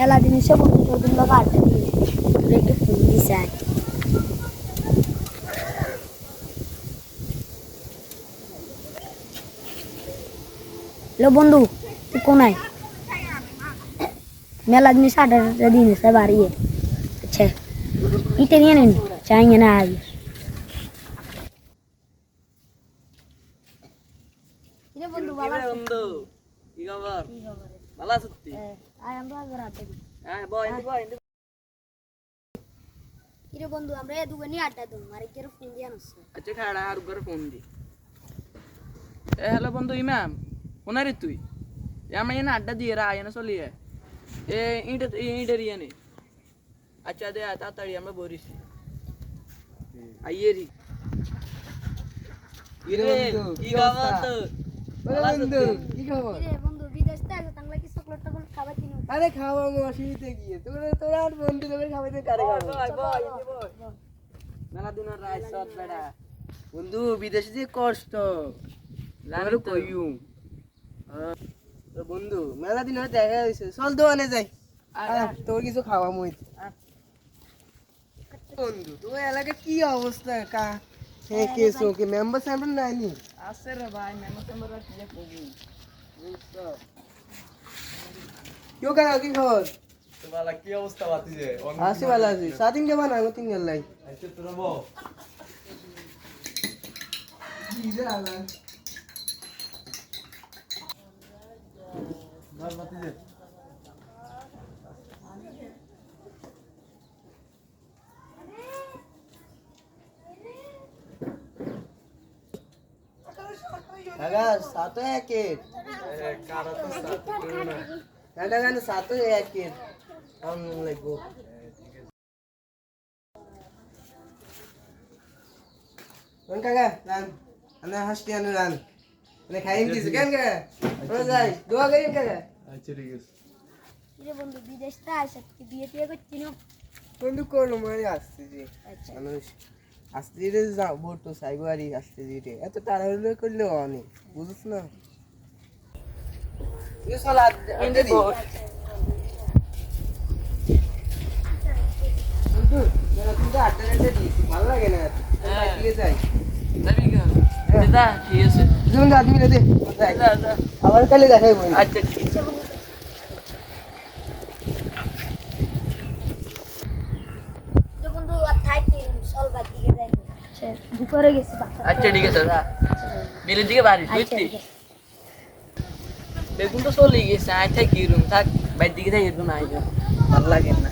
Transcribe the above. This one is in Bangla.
মেলা জিনিসে বন্ধু চৌদিন লোক আড্ডা দিয়ে একটু ফোন দিছে হ্যালো বন্ধু তুই কোনায় মেলা জিনিস আড্ডা দিয়েছে বাড়িয়ে আচ্ছা ইটা নিয়ে নেন চাইঙ্গে না আজ বন্ধু ভালো বন্ধু কি খবর ভালো আছিস তুই আয় আমরা আবার আড্ডা দিই হ্যাঁ বয় কিরে বন্ধু আমরা দুজনে আড্ডা দেব আর এর ফোন দিয়ে আনছ আচ্ছা খাড়া আর উপরে ফোন দি হ্যালো বন্ধু ইমাম কোনারে তুই আমরা এনে আড্ডা দিয়ে রা এনে চলিয়ে ইটা রিয়ে নে আচ্ছা দে তাড়াতাড়ি আমরা বরিছি আইয়েরি কি খবর তো বন্ধু কি খবর? কিরে বন্ধু বিদেশ থেকে তাংলা কি চকলেট টকলেট খাবার দিন আরে খাওয়াবো অসুবিধা গিয়ে তোরা আর বন্ধু তোকে খাওয়াইতে কারে খাওয়াবো? মেলা দিনের রাত সব বেড়া বন্ধু বিদেশে যে কষ্ট জানি তো কইউ তো বন্ধু মেলা দিন হয়ে দেখা হয়েছে চল দোকানে যাই তোর কিছু খাওয়া মই বন্ধু তোর এলাকায় কি অবস্থা কা হ্যাঁ কেসো কি মেম্বার স্যাম্পল নাই নি আছে রে ভাই মেমো তোমরা কি কবি কেউ কাকা কি খবর তোমালা কি অবস্থা বাতি যে আসি ভালো আছি সাদিন কে বানা গো তিন লাই আইতে তোরা বল কি জালা মার বাতি যে কাকা সাতো একের কারা তো সাথ করো না কাকা গান সাতো একের আমি লাগবো কোন কাকা রান আনা হাসটি আনো রান মানে খাইন দিছে কেন কাকা ওরা যাই দোয়া করি কাকা আচ্ছা ঠিক আছে কিরে বন্ধু বিদেশ থেকে আসে কি বিয়ে টিয়ে করছিস বন্ধু কোন মানে আসছে যে আচ্ছা মানুষ আসতে যে যাবো তো সাইবারি আসতে যে এত তাড়াহুড়ো করলে অনেক বুঝছ না ये साला अंदर ही मेरा तुम तो आटे आटे दी ভালো লাগে না বাইকে যাই যাবি কেন দাদা ঠিক আছে দুজন আদমি রে দে দাদা আবার কালে দেখাই বই আচ্ছা ঠিক আছে তো বন্ধু আর থাকি চল বাদ দিকে যাই আচ্ছা দুপুরে গেছি আচ্ছা ঠিক আছে দাদা মিলের দিকে বাড়ি আচ্ছা বুঝছি বেগুন তো চলে গেছে আয় থাকি রুম থাক বাইর দিকে থাকি রুম আই ভালো লাগে না